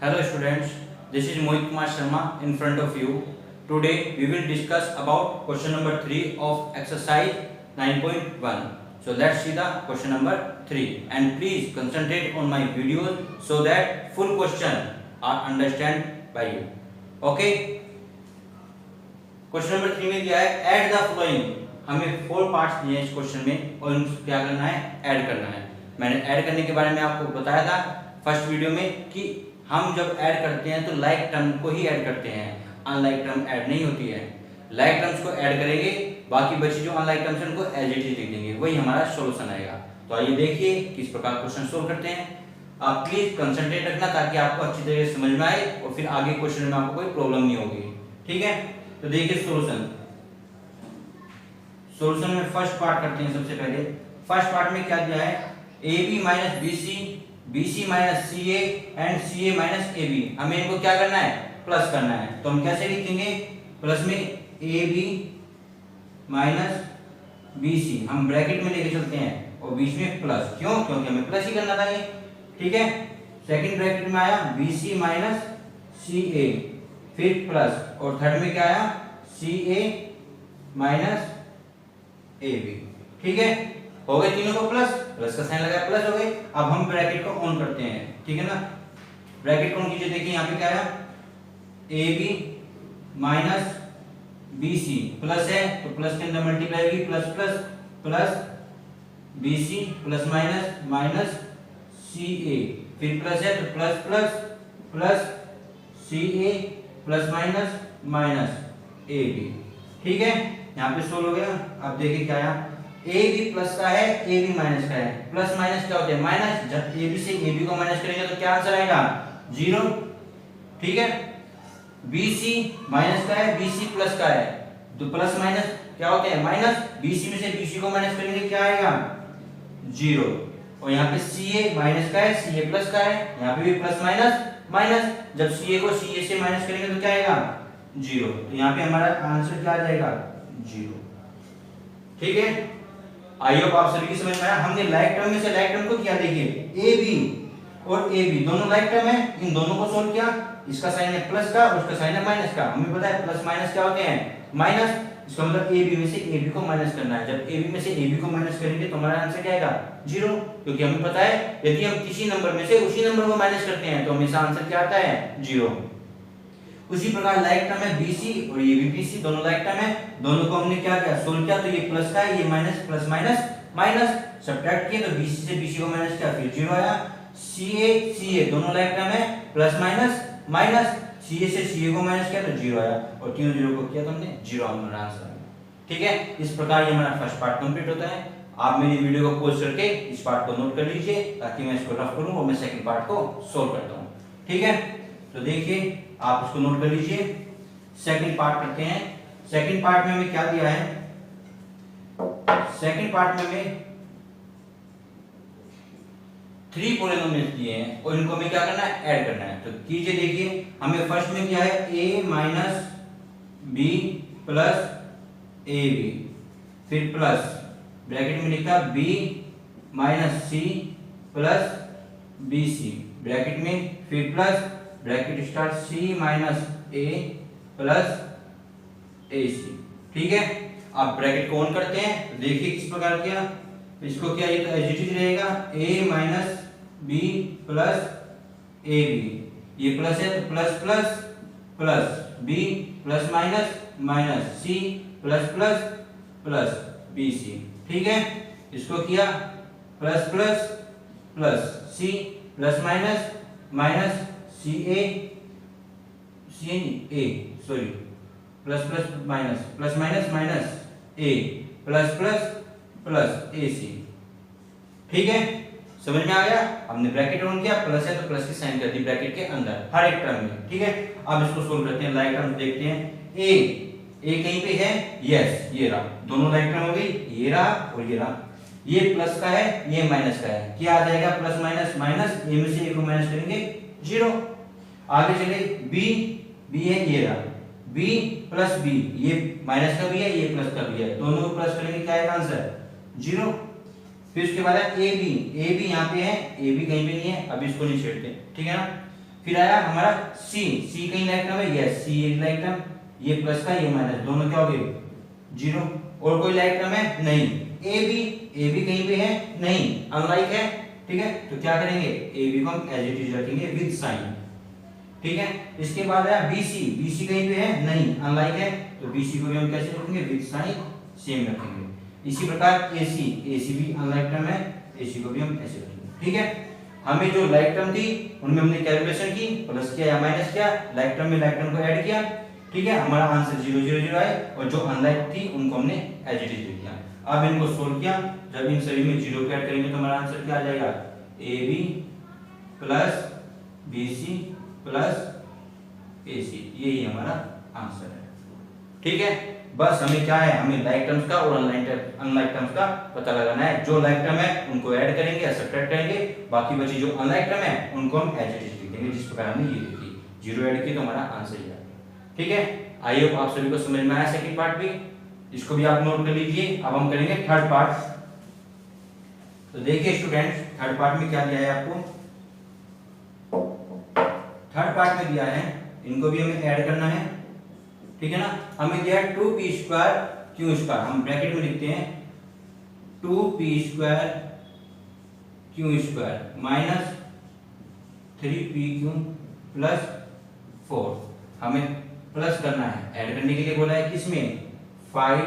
Hello students, this is Mohit Kumar Sharma in front of you. Today we will discuss about question number 3 of exercise 9.1. So let's see the question number 3 and please concentrate on my videos so that full question are understand by you. Okay? Question number 3 में क्या है, add the following. हमें 4 parts दिए हैं इस question में और उनको क्या करना है, ऐड करना है. मैंने ऐड करने के बारे में आपको बताया था फर्स्ट वीडियो में कि हम जब ऐड करते हैं तो लाइक टर्म को ही ऐड करते हैं, अनलाइक टर्म ऐड नहीं होती है. लाइक टर्म्स को ऐड करेंगे, बाकी बची जो अनलाइक टर्म्स हैं उनको एज इट इज लिख देंगे, वही हमारा सॉल्यूशन आएगा. तो आइए देखिए किस प्रकार क्वेश्चन सोल्व करते हैं. आप प्लीज कंसंट्रेट रखना ताकि आपको अच्छी तरह से समझ में आए और फिर आगे क्वेश्चन में आपको कोई प्रॉब्लम नहीं होगी. ठीक है, तो देखिए सॉल्यूशन में फर्स्ट पार्ट करते हैं. सबसे पहले फर्स्ट पार्ट में क्या दिया है, AB minus BC, BC minus CA and CA minus AB. हमें इनको क्या करना है, प्लस करना है. तो हम कैसे लिखेंगे, प्लस में AB माइनस BC हम ब्रैकेट में लेके चलते हैं और बीच में प्लस. क्यों, क्योंकि हमें प्लस ही करना था ये. ठीक है, सेकंड ब्रैकेट में आया BC माइनस CA, फिर प्लस, और थर्ड में क्या आया CA माइनस AB. ठीक है, हो गए तीनों को प्लस, प्लस का साइन लगाया, प्लस हो गए. अब हम ब्रैकेट को ऑन करते हैं. ठीक है ना, ब्रैकेट को ऑन कीजिए. देखिए यहाँ पे क्या आया, AB माइनस BC प्लस है तो प्लस के अंदर मल्टीप्लाई होगी, plus plus plus BC plus minus minus CA, फिर प्लस है तो plus plus plus CA plus minus minus AB. ठीक है, यहाँ पे सोल्व हो गया. अब देखिए क्या आया, AB प्लस का है, AB माइनस का है. प्लस माइनस क्या होता है, माइनस. जब AB से AB को माइनस करेंगे तो क्या आंसर आएगा, 0. ठीक है, BC माइनस का है, BC प्लस का है, तो प्लस माइनस क्या होते हैं, माइनस. BC में से BC को माइनस करेंगे क्या आएगा, 0. और यहाँ पे CA माइनस का है, CA प्लस का है, यहाँ पे भी प्लस माइनस माइनस. जब CA को CA से माइनस करेंगे तो क्या आएगा, 0. तो यहाँ पे हमारा आंसर क्या आ जाएगा, 0. ठीक है, आई होप आप सभी की समझ में आया. हमने लाइक टर्म में से लाइक टर्म को किया. देखिए AB और AB दोनों लाइक टर्म है, इन दोनों को सोल्व किया. इसका साइन है प्लस का और उसका साइन है माइनस का. हमें पता है प्लस माइनस क्या होते हैं, माइनस. इसका मतलब AB में से AB को माइनस करना है. जब AB में से AB को माइनस करेंगे तो हमारा आंसर क्या आएगा, 0. क्योंकि हमें पता है यदि हम किसी नंबर में से उसी नंबर को माइनस करते हैं तो हमेशा आंसर क्या आता है, 0. उसी प्रकार लाइक टर्म है BC और ये भी BC, दोनों लाइक टर्म है. दोनों को हमने क्या किया, सोल्व किया. तो ये प्लस का है, ये minus, plus minus minus, subtract किया तो BC से BC को माइनस किया, फिर 0 आया. CA दोनों लाइक टर्म है, प्लस माइनस माइनस, CA से CA को माइनस किया तो 0 आया, और तीनों 0 को किया तो हमने 0 हमारा आंसर आया. ठीक है, इस प्रकार ये हमारा फर्स्ट पार्ट कंप्लीट होता है. आप मेरी वीडियो को पॉज करके इस पार्ट को नोट कर लीजिए ताकि मैं इसको रफ करूं और मैं सेकंड पार्ट को सोल्व करता हूं. ठीक है, तो देखिए आप इसको नोट कर लीजिए. सेकंड पार्ट करते हैं. सेकंड पार्ट में हमें क्या दिया है, सेकंड पार्ट में हमें 3 पॉलिनोमियल्स दिए हैं और इनको हमें क्या करना है, ऐड करना है. तो कीजिए. देखिए हमें फर्स्ट में क्या है, A minus B plus AB, फिर प्लस ब्रैकेट में लिखा B minus C plus BC bracket में, फिर plus bracket start C minus A plus AC. ठीक है, आप ब्रैकेट को ऑन करते हैं. तो देखिए किस प्रकार किया, इसको क्या, ये तो एज इट इज रहेगा, A minus B plus AB. ये प्लस है तो plus plus plus B plus minus minus C plus plus plus BC. ठीक है, इसको किया plus plus plus C plus minus minus CA sorry plus plus minus minus A plus plus plus AC. ठीक है, समझ में आ गया. हमने ब्रैकेट ऑन किया, प्लस है तो प्लस की साइन कर दी ब्रैकेट के अंदर हर एक टर्म में. ठीक है, अब इसको सोल्व करते हैं. लाइक टर्म देखते हैं. A कहीं पे है, यस ये रहा, दोनों लाइक टर्म हो गई, ये रहा और ये रहा. ये प्लस का है, ये माइनस का है, क्या आ जाएगा, प्लस माइनस माइनस, ए में से ए को माइनस करेंगे 0. आगे चले B है, ये रहा B प्लस B, ये माइनस का भी है, ये प्लस का भी है, दोनों को प्लस करेंगे क्या आएगा आंसर, 0. फिर उसके बाद है ए बी यहाँ पे है, ए बी कहीं पे नहीं है, अभी इसको नहीं छेड़ते, ठीक है ना. फिर आया हमारा सी, सी कहीं लाइक टर्म है, यस सी एक लाइक टर्म, ये प्लस का ये माइनस, दोनों क्या हो गए जीरो। और कोई लाइक टर्म है नहीं। ए बी कहीं पे है नहीं, अनलाइक है, ठीक है। तो क्या करेंगे, ए बी को हम एज इट इज रखेंगे विद साइन, ठीक है। इसके बाद आया बी सी कहीं पे है नहीं, अनलाइक है, तो बी सी को भी हम कैसे रखेंगे विद साइन सेम रखेंगे। इसी प्रकार ए सी भी अनलाइक टर्म है, ए सी को भी हम ऐसे रखेंगे, ठीक है। हमें जो लाइक टर्म थी उनमें हमने कैलकुलेशन की, प्लस किया या माइनस किया, लाइक टर्म में लाइक टर्म को ऐड किया, ठीक है। हमारा आंसर 0 0 0 आए, और जो अनलाइक थी उनको हमने एज इट इज लिख दिया। अब इनको सोल्व किया, जब इन सभी में 0 को ऐड करेंगे तो हमारा आंसर क्या आ जाएगा, A B plus B C plus A C, यही हमारा आंसर है, ठीक है। बस हमें क्या है, हमें लाइक टर्म्स का और अनलाइक टर्म्स का पता लगाना है। जो लाइक टर्म है उनको ऐड करेंगे या सब्ट्रैक्ट करेंगे, बाकी बची जो अनलाइक टर्म है उनको हम एज इट इज लिख देंगे, जिस प्रकार हमने ये लिखी, 0 ऐड की तो हमारा आंसर ही आ गया, ठीक है। आई होप आप सभी को समझ में आया सेकंड पार्ट भी, इसको भी आप नोट कर लीजिए। अब हम करेंगे थर्ड पार्ट। तो देखिए स्टूडेंट्स, थर्ड पार्ट में क्या दिया है आपको, थर्ड पार्ट में दिया है, इनको भी हमें ऐड करना है, ठीक है ना। हमें दिया है 2p स्क्वायर क्यू स्क्वायर, हम ब्रैकेट में लिखते हैं 2p square Q square minus 3pq plus 4। हमें प्लस करना है, ऐड करने के लिए बोला है किसमें, 5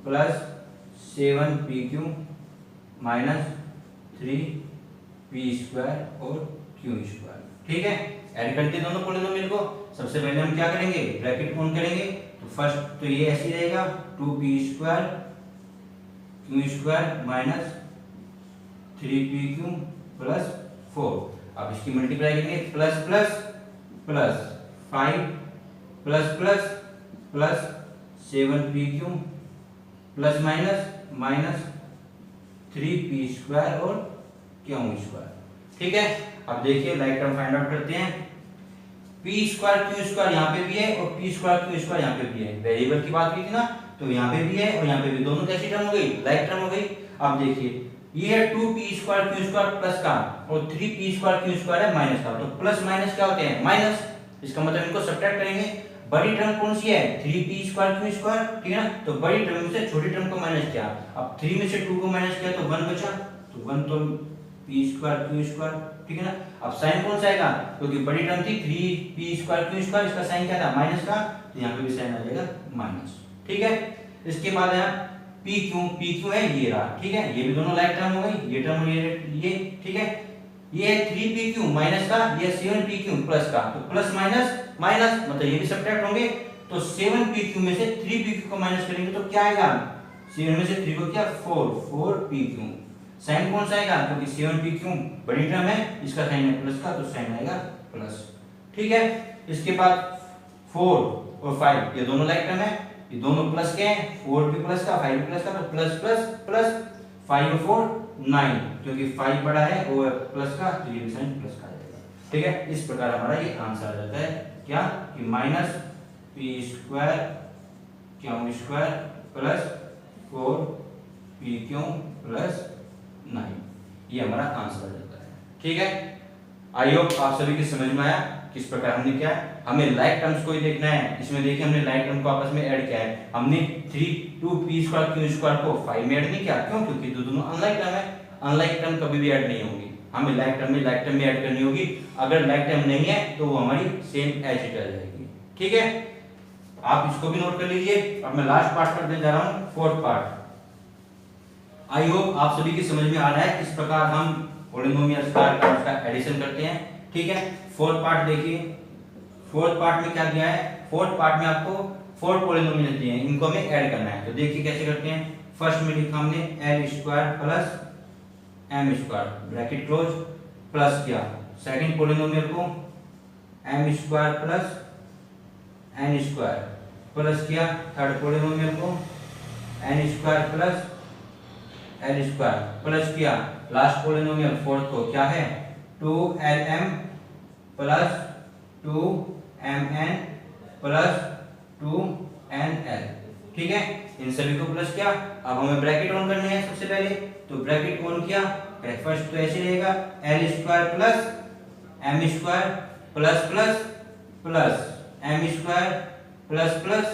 plus 7pq minus 3p square और q स्क्वायर, ठीक है। ऐड करते हैं दोनों पॉलिनोमियल को। सबसे पहले हम क्या करेंगे, ब्रैकेट ऑन करेंगे, तो फर्स्ट तो ये ऐसे ही रहेगा 2p square q square minus 3pq plus 4। अब इसकी मल्टीप्लाई करेंगे, plus plus plus 5 plus plus plus 7pq plus minus minus 3p square और q स्क्वायर, ठीक है। अब देखिए लाइक टर्म फाइंड आउट करते हैं। p स्क्वायर q स्क्वायर यहाँ पे भी है और p स्क्वायर q स्क्वायर यहाँ पे भी है, वेरिएबल की बात की थी ना, तो यहाँ पे भी है और यहाँ पे भी, दोनों कैसी टर्म हो गई, लाइक टर्म हो गई। अब देखिए ये है 2p square q square plus का और 3p स्क्वायर q स्क्वायर है माइनस का, तो प्लस माइनस क्या होते हैं, माइनस, इसका मतलब इनको सब्ट्रैक्ट करेंगे। बड़ी टर्म कौन सी है, 3p स्क्वायर q स्क्वायर, ठीक है ना। तो बड़ी टर्म में से छोटी टर्म को माइनस किया, अब 3 में से 2 को माइनस किया तो 1 बचा, तो 1 तो p स्क्वायर q स्क्वायर, ठीक है ना। अब साइन कौन सा आएगा, क्योंकि बड़ी टर्म थी 3p स्क्वायर q स्क्वायर, इसका साइन क्या था, माइनस का, तो यहाँ पे भी साइन आ जाएगा माइनस, ठीक है। इसके बाद है pq है ये रहा, ठीक है। ये भी दोनों लाइक टर्म हो गई, ये टर्म ये, ठीक है। ये है 3pq माइनस का, ये 7pq प्लस का, तो प्लस माइनस माइनस मतलब ये भी सब्ट्रैक्ट होंगे, तो 7pq में से 3pq को माइनस करेंगे तो क्या आएगा, 7 में से 3 को क्या 4pq। साइन कौन सा आएगा, क्योंकि 7pq बड़ी टर्म है, इसका साइन है प्लस का, तो साइन आएगा प्लस, ठीक है। इसके बाद 4 और 5 ये दोनों लाइक टर्म है, ये दोनों प्लस के हैं, 4 भी प्लस का 5 भी प्लस का, तो प्लस प्लस प्लस 5 और 4 9, क्योंकि 5 बड़ा है और प्लस का, तो ये भी साइन प्लस का आ जाएगा, ठीक है। इस प्रकार हमारा ये आंसर आ जाता है क्या, कि minus p square q square plus 4pq plus 9, ये हमारा आंसर आ जाता है, ठीक है। आई होप आप सभी की समझ में आया किस प्रकार हमने क्या, हमें लाइक टर्म्स को ही देखना है। इसमें देखिए हमने लाइक टर्म को आपस में ऐड किया है, हमने 2p स्क्वायर q स्क्वायर को 5 में ऐड नहीं किया, क्यों, क्योंकि दोनों अनलाइक टर्म है, अनलाइक टर्म कभी भी ऐड नहीं होगी, हमें लाइक टर्म में ऐड करनी होगी। अगर लाइक टर्म नहीं है तो वो हमारी सेम एज इट आ जाएगी, ठीक है। आप इसको भी नोट कर लीजिए। अब मैं लास्ट पार्ट करने जा रहा हूं, फोर्थ पार्ट। आई होप आप सभी की समझ में आ रहा है किस प्रकार हम पॉलिनोमियल्स का एडिशन करते हैं, ठीक है। फोर्थ पार्ट देखिए, फोर्थ पार्ट में क्या दिया है, फोर्थ पार्ट में आपको 4 पॉलिनोमियल दिए हैं, इनको हमें ऐड करना है। तो देखिए कैसे करते हैं। फर्स्ट में लिखा हमने l square plus m square bracket close plus किया, सेकंड पॉलिनोमियल को m square plus n square plus किया, थर्ड पॉलिनोमियल को n square plus l square plus किया, लास्ट पॉलिनोमियल फोर्थ को क्या है 2lm plus 2mn plus 2nl, ठीक है। इन सभी को प्लस किया। अब हमें ब्रैकेट ऑन करने हैं सबसे पहले, तो ब्रैकेट ऑन किया, फर्स्ट तो ऐसे रहेगा l square plus m square plus plus plus M square plus plus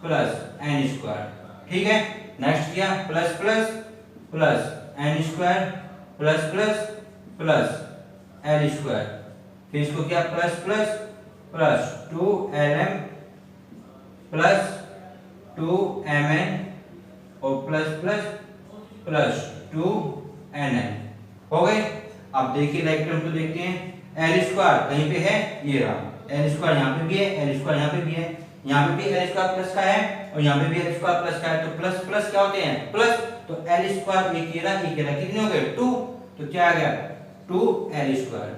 plus N square, ठीक है। नेक्स्ट किया plus plus plus N square plus plus plus L square, फिर इसको किया plus plus plus 2lm plus 2mn और plus plus plus 2nn हो गए। अब देखिए लाइक टर्म को देखते हैं, एल स्क्वायर कहीं पे है, ये रहा, एल स्क्वायर यहाँ पे भी है, एल स्क्वायर यहाँ पे भी है, यहाँ पे भी एल स्क्वायर प्लस का है और यहाँ पे भी एल स्क्वायर प्लस का है, तो प्लस प्लस क्या होते हैं प्लस, तो एल स्क्वायर एक ये रहा कितने हो गए 2, तो क्या आ गया 2l स्क्वायर,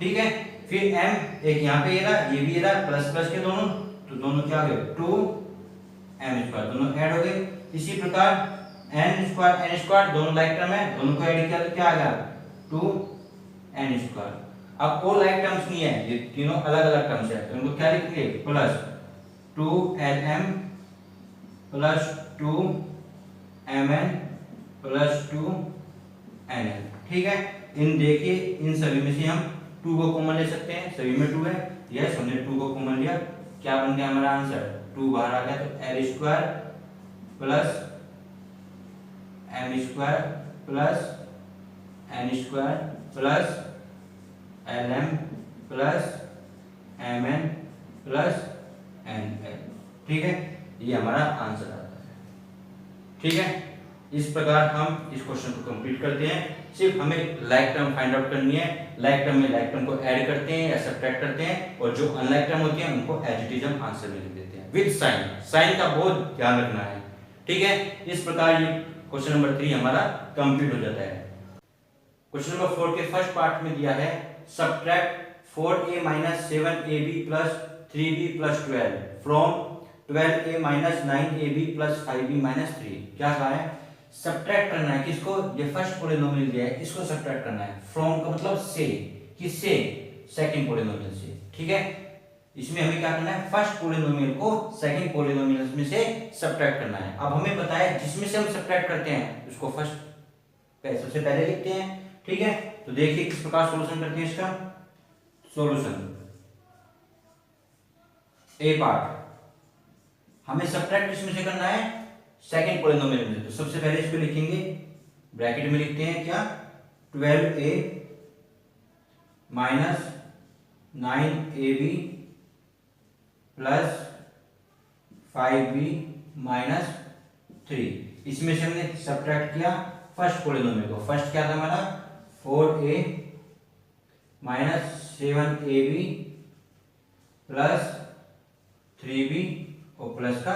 ठीक है। फिर m एक यहाँ पे ये रहा, ये भी ये रहा, प्लस प्लस के दोनों, तो दोनों क्या हो गए 2m स्क्वायर, दोनों ऐड हो गए। इसी प्रकार n स्क्वायर दोनों लाइक टर्म है, दोनों को ऐड किया तो क्या आ गया 2n स्क्वायर। अब वो लाइक टर्म्स नहीं है, ये तीनों अलग अलग टर्म्स है, तो इनको क्या लिखेंगे plus 2lm plus 2mn plus 2nn, ठीक है। इन देखिए इन सभी में से हम 2 को कॉमन ले सकते हैं, सभी में 2 है, यस हमने 2 को कॉमन लिया, क्या बन गया हमारा आंसर 2 बाहर आ गया, तो l square plus m square plus n square plus lm plus mn plus nl, ठीक है, ये हमारा आंसर आता है, ठीक है। इस प्रकार हम इस क्वेश्चन को कंप्लीट करते हैं। सिर्फ हमें लाइक टर्म फाइंड आउट करनी है, लाइक टर्म में लाइक टर्म को ऐड करते हैं या सब्ट्रैक्ट करते हैं, और जो अनलाइक टर्म होती है उनको एज इट इज हम आंसर में लिख देते हैं विद साइन, साइन का बहुत ध्यान रखना है, ठीक है। इस प्रकार ये क्वेश्चन नंबर 3 हमारा कंप्लीट हो जाता है। क्वेश्चन नंबर 4 के फर्स्ट पार्ट में दिया है subtract 4a minus 7ab plus 3b plus 12 from 12a minus 9ab plus 5b minus 3, क्या कहा है सब्ट्रैक्ट करना है, किसको, ये फर्स्ट पॉलिनोमियल दिया है इसको सब्ट्रैक्ट करना है, फ्रॉम का मतलब से, किससे, सेकंड पॉलिनोमियल से, ठीक है। इसमें हमें क्या करना है फर्स्ट पॉलिनोमियल को सेकंड पॉलिनोमियल में से सब्ट्रैक्ट करना है। अब हमें पता है जिसमें से हम सब्ट्रैक्ट करते हैं उसको फर्स्ट सबसे पहले लिखते हैं, ठीक है। तो देखिए किस प्रकार सॉल्यूशन करते हैं इसका, सॉल्यूशन ए पार्ट, हमें सब्ट्रैक्ट किसमें से करना है सेकंड पॉलिनोमियल में, तो सबसे पहले इसको लिखेंगे ब्रैकेट में लिखते हैं क्या 12a minus 9ab plus 5b minus 3, इसमें से हमने सब्ट्रैक्ट किया फर्स्ट पॉलिनोमियल को, फर्स्ट क्या था हमारा 4a minus 7ab plus 3b और प्लस का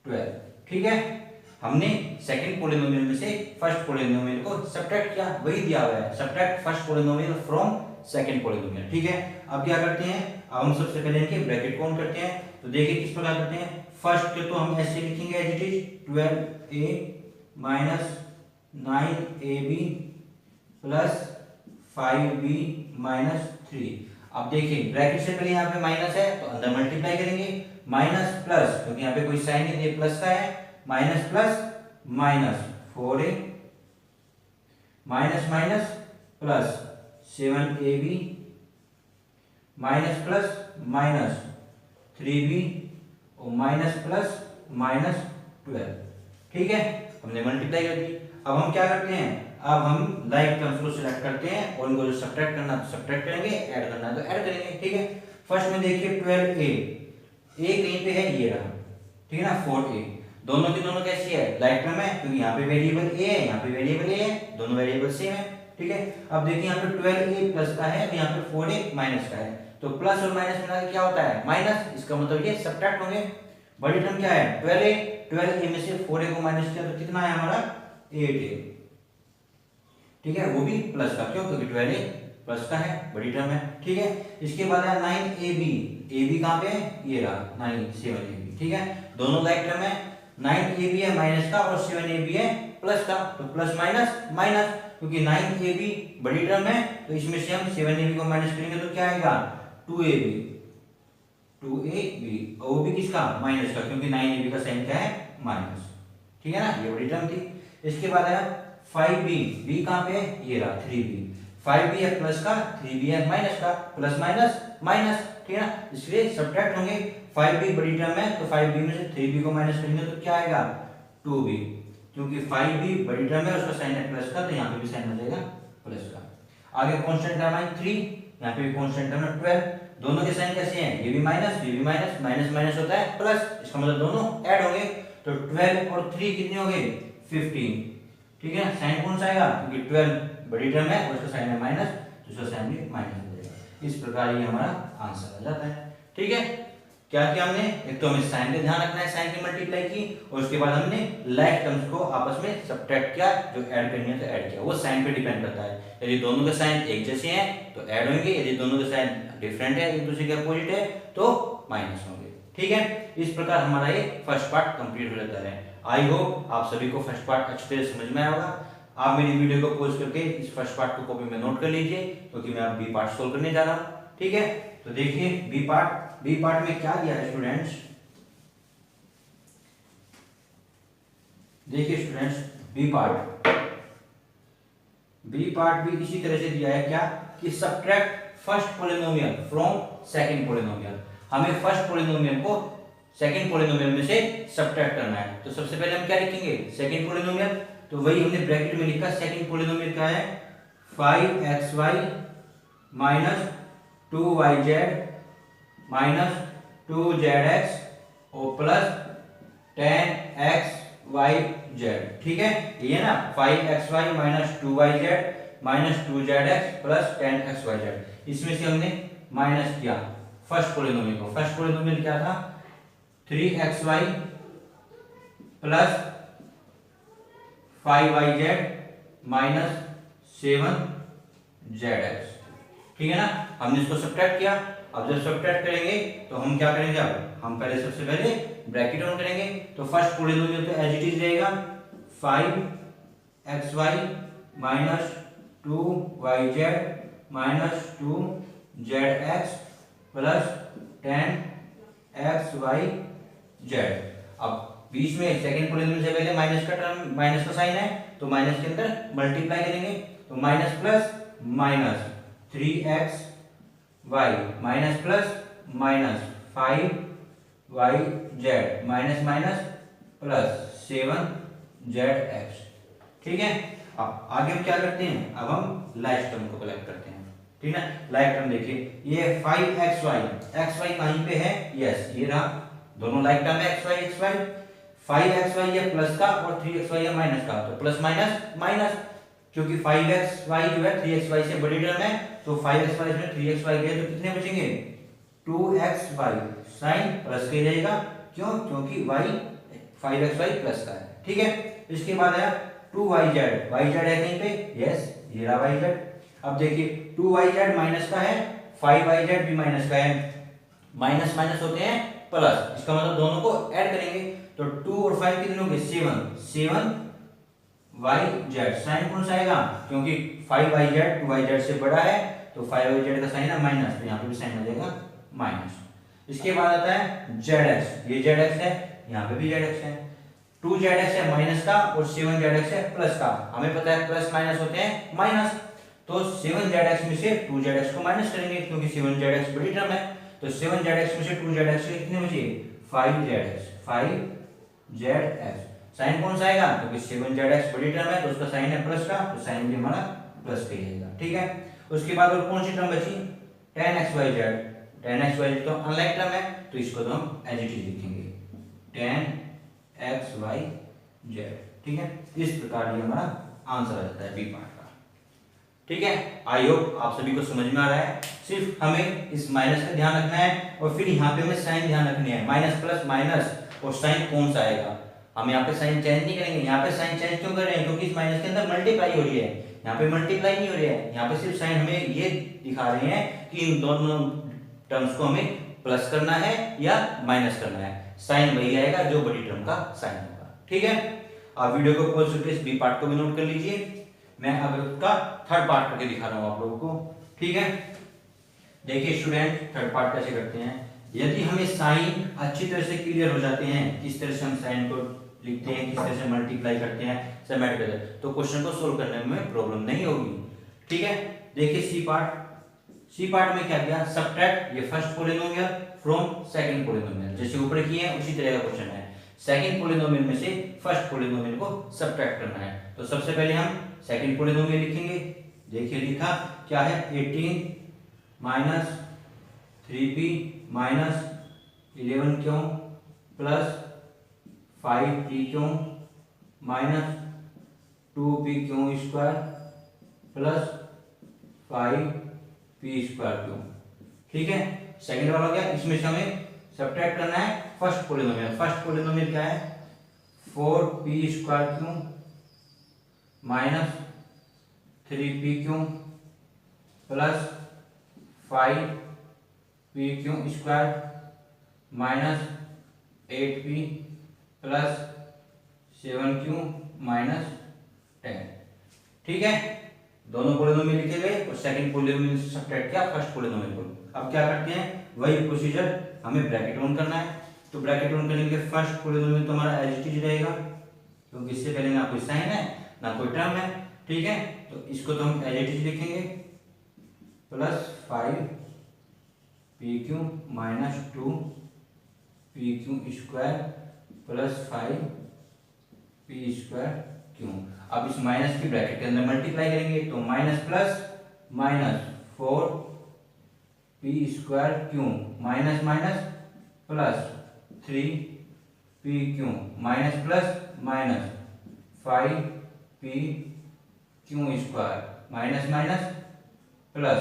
12, ठीक है। हमने सेकंड पॉलिनोमियल में से फर्स्ट पॉलिनोमियल को सब्ट्रैक्ट किया, वही दिया हुआ है subtract first polynomial from second polynomial, ठीक है। अब क्या करते हैं, अब हम सबसे पहले इनके ब्रैकेट कौन करते हैं, तो देखिए किस प्रकार करते हैं, फर्स्ट के तो हम ऐसे लिखेंगे as it is 12a minus 9ab plus 5b minus 3। अब देखिए ब्रैकेट से पहले यहाँ पे माइनस है तो अंदर मल्टीप्लाई करेंगे, माइनस प्लस क्योंकि यहाँ पे कोई साइन नहीं है प्लस का है, minus plus minus 4a minus minus plus 7ab minus plus minus 3b और माइनस प्लस माइनस 12, ठीक है, हमने मल्टीप्लाई कर दी। अब हम क्या करते हैं, अब हम लाइक टर्म्स को सिलेक्ट करते हैं और इनको जो सब्ट्रैक्ट करना है तो सब्ट्रैक्ट करेंगे, ऐड करना है तो ऐड करेंगे, ठीक है। फर्स्ट में देखिए 12a, a कहीं पे है ये रहा, ठीक है ना, 4a, दोनों की दोनों कैसी है लाइक टर्म है क्योंकि यहाँ पे वेरिएबल a है, यहाँ पे वेरिएबल a है, दोनों वेरिएबल सेम है, ठीक है। अब देखिए यहाँ पे 12a प्लस का है, यहाँ पे 4a माइनस का है, तो प्लस और माइनस मिला के क्या होता है माइनस, इसका मतलब ये सब्ट्रैक्ट होंगे। बड़ी टर्म क्या है 12a में से 4a को माइनस किया तो कितना है हमारा 8a, ठीक है, वो भी प्लस का, क्यों, क्योंकि 12a प्लस का है, बड़ी टर्म है, ठीक है। इसके बाद है 9ab, ab कहाँ पे है, ये रहा 7ab, ठीक है, दोनों लाइक टर्म है, 9ab है माइनस का और 7ab है प्लस का, तो प्लस माइनस माइनस, क्योंकि 9ab बड़ी टर्म है तो इसमें से हम 7ab को माइनस करेंगे तो क्या आएगा 2ab, 2ab और वो भी किसका माइनस का, क्योंकि 9ab का साइन क्या है माइनस, ठीक है ना, ये बड़ी टर्म थी। इसके बाद है 5b, b कहाँ पे है, ये रहा 3b, 5 भी है प्लस का, 3 भी है माइनस का, प्लस माइनस माइनस, ठीक है ना, इसलिए सब्ट्रैक्ट होंगे। 5b बड़ी टर्म है तो 5b में से 3b को माइनस करेंगे तो क्या आएगा 2b, क्योंकि 5b बड़ी टर्म है उसका साइन है प्लस का, तो यहाँ पे भी साइन हो जाएगा प्लस का। आगे कांस्टेंट टर्म है 3, यहाँ पे भी कांस्टेंट टर्म है 12, दोनों के साइन कैसे हैं, ये भी माइनस ये भी माइनस, माइनस माइनस होता है प्लस, इसका मतलब दोनों ऐड होंगे, तो 12 और 3 कितने हो गए 15, ठीक है। साइन कौन सा आएगा, क्योंकि 12 बड़ी टर्म है और उसका साइन है माइनस, तो उसका साइन भी माइनस हो जाएगा। इस प्रकार ये हमारा आंसर आ जाता है, ठीक है। क्या किया हमने, एक तो हमें साइन का ध्यान रखना है, साइन की मल्टीप्लाई की, और उसके बाद हमने लाइक टर्म्स को आपस में सब्ट्रैक्ट किया, जो ऐड करनी है तो ऐड किया, वो साइन पे डिपेंड करता है। यदि दोनों के साइन एक जैसे हैं तो ऐड होंगे, यदि दोनों के साइन डिफरेंट है, एक दूसरे के अपोजिट है, तो माइनस होंगे, ठीक है। इस प्रकार हमारा ये फर्स्ट पार्ट कंप्लीट हो जाता है। आई होप आप सभी को फर्स्ट पार्ट अच्छी तरह समझ में आया होगा। आप मेरी वीडियो को पॉज करके इस फर्स्ट पार्ट को कॉपी में नोट कर लीजिए, क्योंकि मैं अब बी पार्ट सोल्व करने जा रहा हूँ, ठीक है। तो देखिए बी पार्ट में क्या दिया है स्टूडेंट्स, देखिए स्टूडेंट्स बी पार्ट भी इसी तरह से दिया है, क्या कि subtract first polynomial from second polynomial. हमें फर्स्ट पॉलिनोमियल को सेकंड पॉलिनोमियल में से सब्ट्रैक्ट करना है, तो सबसे पहले हम क्या लिखेंगे, सेकंड पॉलिनोमियल, तो वही हमने ब्रैकेट में लिखा, सेकंड पॉलिनोमियल क्या है 5xy minus 2yz minus 2zx और प्लस 10xyz, ठीक है, ये ना 5xy minus 2yz minus 2zx plus 10xyz। इसमें से हमने माइनस किया फर्स्ट पॉलिनोमियल को, फर्स्ट पॉलिनोमियल क्या था 3xy plus 5yz minus 7zx, ठीक है ना। हमने इसको सब्ट्रैक्ट किया, अब जब सब्ट्रैक्ट करेंगे तो हम क्या करेंगे, अब हम पहले सबसे पहले ब्रैकेट ऑन करेंगे, तो फर्स्ट पॉलिनोमियल तो एज इट इज रहेगा 5xy minus 2yz minus 2zx plus 10xyz। अब बीच में सेकंड पॉलिनोमियल से पहले माइनस का टर्म, माइनस का साइन है, तो माइनस के अंदर मल्टीप्लाई करेंगे, तो minus plus minus 3xy minus plus minus 5yz minus minus plus 7zx, ठीक है। अब आगे हम क्या करते हैं, अब हम लाइक टर्म को कलेक्ट करते हैं, ठीक है। लाइक टर्म देखिए, ये 5xy कहीं पे है, यस ये रहा, दोनों लाइक टर्म है xy 5xy है प्लस का और 3xy है माइनस का, तो प्लस माइनस माइनस, क्योंकि 5xy जो है 3xy से बड़ी टर्म है, तो 5xy में 3xy गए तो कितने बचेंगे 2xy, साइन प्लस के रहेगा, क्यों, क्योंकि y 5xy प्लस का है, ठीक है। इसके बाद आया 2yz, yz है कहीं पे, यस ये रहा yz। अब देखिए 2yz माइनस का है, 5yz भी माइनस का है, माइनस माइनस होते हैं प्लस, इसका मतलब दोनों को ऐड करेंगे, तो 2 और 5 कितने होंगे 7 yz, साइन कौन सा आएगा, क्योंकि 5yz 2yz से बड़ा है, तो 5yz का साइन है माइनस, तो यहाँ पे भी साइन आ जाएगा माइनस। इसके बाद आता है zx, ये zx है, यहाँ पे भी zx है, 2zx है माइनस का और 7zx है प्लस का, हमें पता है प्लस माइनस होते हैं माइनस, तो 7zx में से 2zx को माइनस करेंगे, क्योंकि 7zx बड़ी टर्म है, तो 7zx में से 2zx के कितने बचे 5zx, साइन कौन सा आएगा, क्योंकि 7zx बड़ी टर्म है तो उसका साइन है प्लस का, तो साइन भी हमारा प्लस का ही रहेगा, ठीक है। उसके बाद और कौन सी टर्म बची 10xyz, 10xyz तो अनलाइक टर्म है, तो इसको तो हम एज इट इज लिखेंगे 10xyz, ठीक है। इस प्रकार ये हमारा आंसर आ जाता है बी पार्ट का, ठीक है। आई होप आप सभी को समझ में आ रहा है। सिर्फ हमें इस माइनस का ध्यान रखना है, और फिर यहाँ पे हमें साइन ध्यान रखनी है, माइनस प्लस माइनस, और साइन कौन सा आएगा, हम यहाँ पे साइन चेंज नहीं करेंगे। यहाँ पे साइन चेंज क्यों कर रहे हैं, क्योंकि इस माइनस के अंदर मल्टीप्लाई हो रही है, यहाँ पे मल्टीप्लाई नहीं हो रही है, यहाँ पे सिर्फ साइन हमें ये दिखा रहे हैं कि इन दोनों टर्म्स को हमें प्लस करना है या माइनस करना है, साइन वही आएगा जो बड़ी टर्म का साइन होगा, ठीक है। आप वीडियो को पॉज करके इस बी पार्ट को भी नोट कर लीजिए, मैं अब उसका थर्ड पार्ट करके दिखा रहा हूँ आप लोगों को, ठीक है। देखिए स्टूडेंट थर्ड पार्ट कैसे करते हैं, यदि हमें साइन अच्छी तरह से क्लियर हो जाते हैं, किस तरह से हम साइन को लिखते हैं, किस तरह से मल्टीप्लाई करते हैं, समेट करते हैं, तो क्वेश्चन को सोल्व करने में प्रॉब्लम नहीं होगी, ठीक है। देखिए सी पार्ट में क्या किया, सब्ट्रैक्ट ये first polynomial from second polynomial, जैसे ऊपर किए हैं उसी तरह का क्वेश्चन है। सेकंड पॉलिनोमियल में से फर्स्ट पॉलिनोमियल को सब्ट्रैक्ट करना है। तो सबसे पहले हम सेकंड पॉलिनोमियल लिखेंगे। देखिए लिखा क्या है, 18 माइनस 3p माइनस 11 क्यों प्लस 5p क्यों माइनस 2p क्यों स्क्वायर प्लस 5p स्क्वायर क्यों। ठीक है, सेकंड वाला हो गया। इसमें से हमें सब्ट्रैक्ट करना है फर्स्ट पॉलिनोमियल। फर्स्ट पॉलिनोमियल क्या है, 4p स्क्वायर क्यों माइनस 3p क्यों प्लस 5p क्यों स्क्वायर माइनस 8p प्लस 7 क्यों माइनस 10। ठीक है, दोनों पॉलिनोमियल लिखे गए और सेकंड पॉलिनोमियल से सब्ट्रैक्ट किया फर्स्ट पॉलिनोमियल को। अब क्या करते हैं, वही प्रोसीजर हमें ब्रैकेट ऑन करना है। तो ब्रैकेट ऑन करने के फर्स्ट पॉलिनोमियल तो हमारा एज इट इज रहेगा, क्योंकि इससे पहले ना कोई साइन है ना कोई टर्म है। ठीक है, तो इसको तो हम एज इट इज लिखेंगे, plus 5p Q minus 2p Q square plus 5p square क्यों। अब इस माइनस की ब्रैकेट के अंदर मल्टीप्लाई करेंगे, तो minus plus minus 4p square क्यों माइनस माइनस प्लस 3p क्यों माइनस प्लस माइनस 5p क्यों square minus minus plus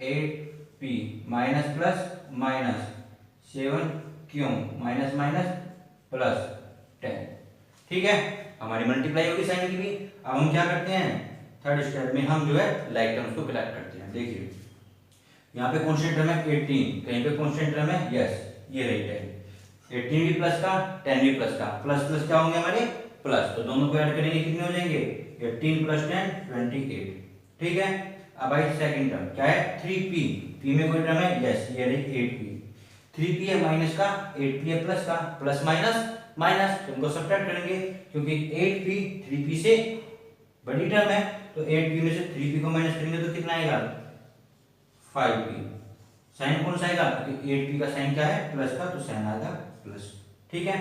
8p minus plus minus 7 क्यों माइनस माइनस प्लस 10। ठीक है, हमारी मल्टीप्लाई होगी साइन की भी। अब हम क्या करते हैं, थर्ड स्टेप में हम जो है लाइक टर्म्स को कलेक्ट करते हैं। देखिए यहाँ पे कांस्टेंट टर्म है 18, कहीं पे कांस्टेंट टर्म है, यस ये रही है 18 भी प्लस का 10 भी प्लस का, प्लस प्लस क्या होंगे हमारे प्लस, तो दोनों को ऐड करेंगे कितने हो जाएंगे 18 प्लस 10 28। ठीक है, अब आई सेकंड टर्म क्या है 3p, p में कोई टर्म है, यस ये रही 8p। 3p है माइनस का, 8p है प्लस का, प्लस माइनस माइनस, तो इनको सब्ट्रैक्ट करेंगे क्योंकि 8p 3p से बड़ी टर्म है, तो 8p में से 3p को माइनस करेंगे तो कितना आएगा 5p। साइन कौन सा आएगा, क्योंकि 8p का साइन क्या है प्लस का, तो साइन आएगा प्लस। ठीक है,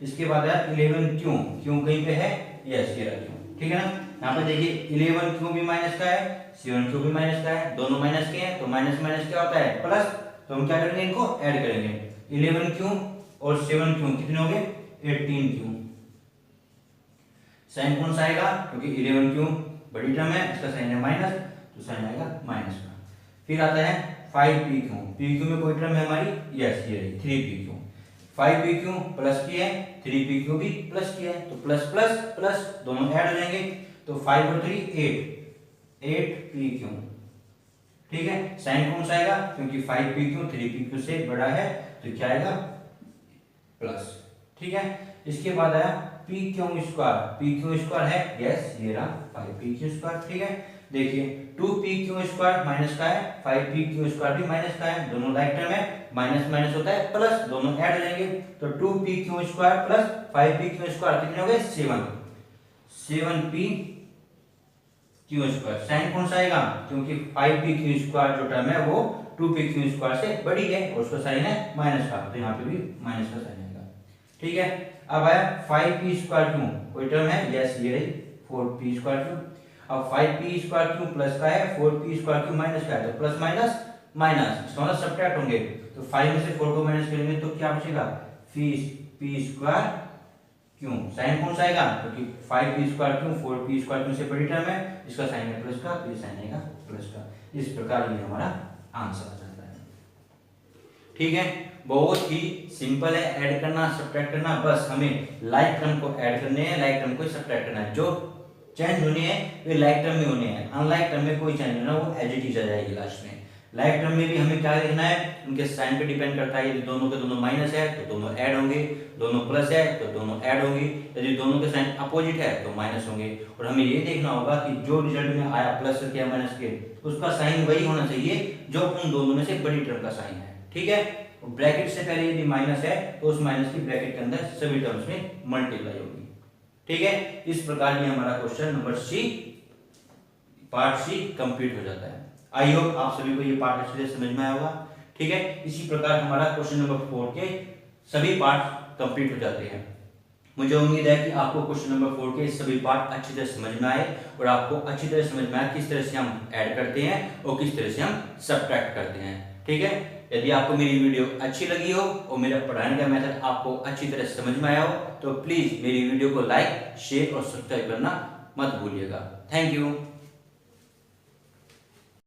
इसके बाद है 11 क्यों, क्यों कहीं पे है, यस ये रहा क्यों। ठीक है ना, यहाँ पे देखिए 11 क्यों भी माइनस का है, 7 क्यों भी माइनस का है, दोनों माइनस के हैं, तो माइनस माइनस क्या होता है प्लस, तो हम क्या करेंगे इनको ऐड करेंगे। 11 क्यों और 7 क्यों कितने हो गए 18 क्यों। साइन कौन सा आएगा, क्योंकि 11 क्यों बड़ी टर्म है, इसका साइन है माइनस, तो साइन आएगा माइनस का। फिर आता है 5p क्यों, p क्यों में कोई टर्म है हमारी, यस ये रही 3p क्यों। 5p क्यों प्लस की है, 3p क्यों भी प्लस की है, तो प्लस प्लस प्लस दोनों ऐड हो जाएंगे, तो 5 और 3 8p क्यों। ठीक है, साइन कौन सा आएगा, क्योंकि 5p क्यों 3p क्यों से बड़ा है, तो क्या आएगा प्लस। ठीक है, इसके बाद आया p क्यों स्क्वायर, p क्यों स्क्वायर है, यस ये रहा 5p क्यों स्क्वायर। ठीक है, देखिए 2p क्यों स्क्वायर माइनस का है, 5p क्यों स्क्वायर भी माइनस का है, दोनों लाइक टर्म है, माइनस माइनस होता है प्लस, दोनों ऐड हो जाएंगे, तो 2p क्यों स्क्वायर प्लस 5p क्यों स्क्वायर कितने हो गए 7p क्यों स्क्वायर। साइन कौन सा आएगा, क्योंकि 5p क्यों स्क्वायर जो टर्म है वो 2p क्यों स्क्वायर से बड़ी है और उसका साइन है माइनस का, तो यहाँ पे भी माइनस का साइन आएगा। ठीक है, अब आया 5p स्क्वायर क्यों कोई टर्म है, यस ये रही 4p स्क्वायर क्यों। अब 5p स्क्वायर क्यों प्लस का है, 4p स्क्वायर क्यों माइनस का है, तो प्लस माइनस माइनस, इसका मतलब सब्ट्रैक्ट होंगे, तो 5 में से 4 को माइनस करेंगे तो क्या बचेगा p स्क्वायर क्यों। साइन कौन सा आएगा, क्योंकि 5p स्क्वायर क्यों 4p स्क्वायर क्यों से बड़ी टर्म है, इसका साइन है प्लस का, तो ये साइन आएगा प्लस का। इस प्रकार ये हमारा आंसर आ जाता है। ठीक है, बहुत ही सिंपल है ऐड करना सब्ट्रैक्ट करना, बस हमें लाइक टर्म को ऐड करने हैं, लाइक टर्म को सब्ट्रैक्ट करना है। जो चेंज होने हैं वे लाइक टर्म में होने हैं, अनलाइक टर्म में कोई चेंज नहीं होना, वो एज इट इज आ जाएगी लास्ट में। लाइक टर्म में भी हमें क्या लिखना है, उनके साइन पे डिपेंड करता है, यदि दोनों के दोनों माइनस है तो दोनों ऐड होंगे, दोनों प्लस है तो दोनों ऐड होंगे, यदि दोनों के साइन अपोजिट है तो माइनस होंगे। और हमें ये देखना होगा कि जो रिजल्ट में आया प्लस के या माइनस के, उसका साइन वही होना चाहिए जो उन दोनों में से बड़ी टर्म का साइन है। ठीक है, ब्रैकेट से पहले यदि माइनस है तो उस माइनस की ब्रैकेट के अंदर सभी टर्म्स में मल्टीप्लाई होगी। ठीक है, इस प्रकार ये हमारा question number C part C complete हो जाता है। आई होप आप सभी को ये पार्ट अच्छे से समझ में आया होगा। ठीक है, इसी प्रकार हमारा क्वेश्चन नंबर 4 के सभी पार्ट कंप्लीट हो जाते हैं। मुझे उम्मीद है कि आपको क्वेश्चन नंबर 4 के सभी पार्ट अच्छी तरह समझ में आए और आपको अच्छी तरह समझ में आए किस तरह से हम ऐड करते हैं और किस तरह से हम सब्ट्रैक्ट करते हैं। ठीक है, यदि आपको मेरी वीडियो अच्छी लगी हो और मेरा पढ़ाने का मेथड आपको अच्छी तरह समझ में आया हो तो प्लीज मेरी वीडियो को लाइक, शेयर और सब्सक्राइब करना मत भूलिएगा। Thank you.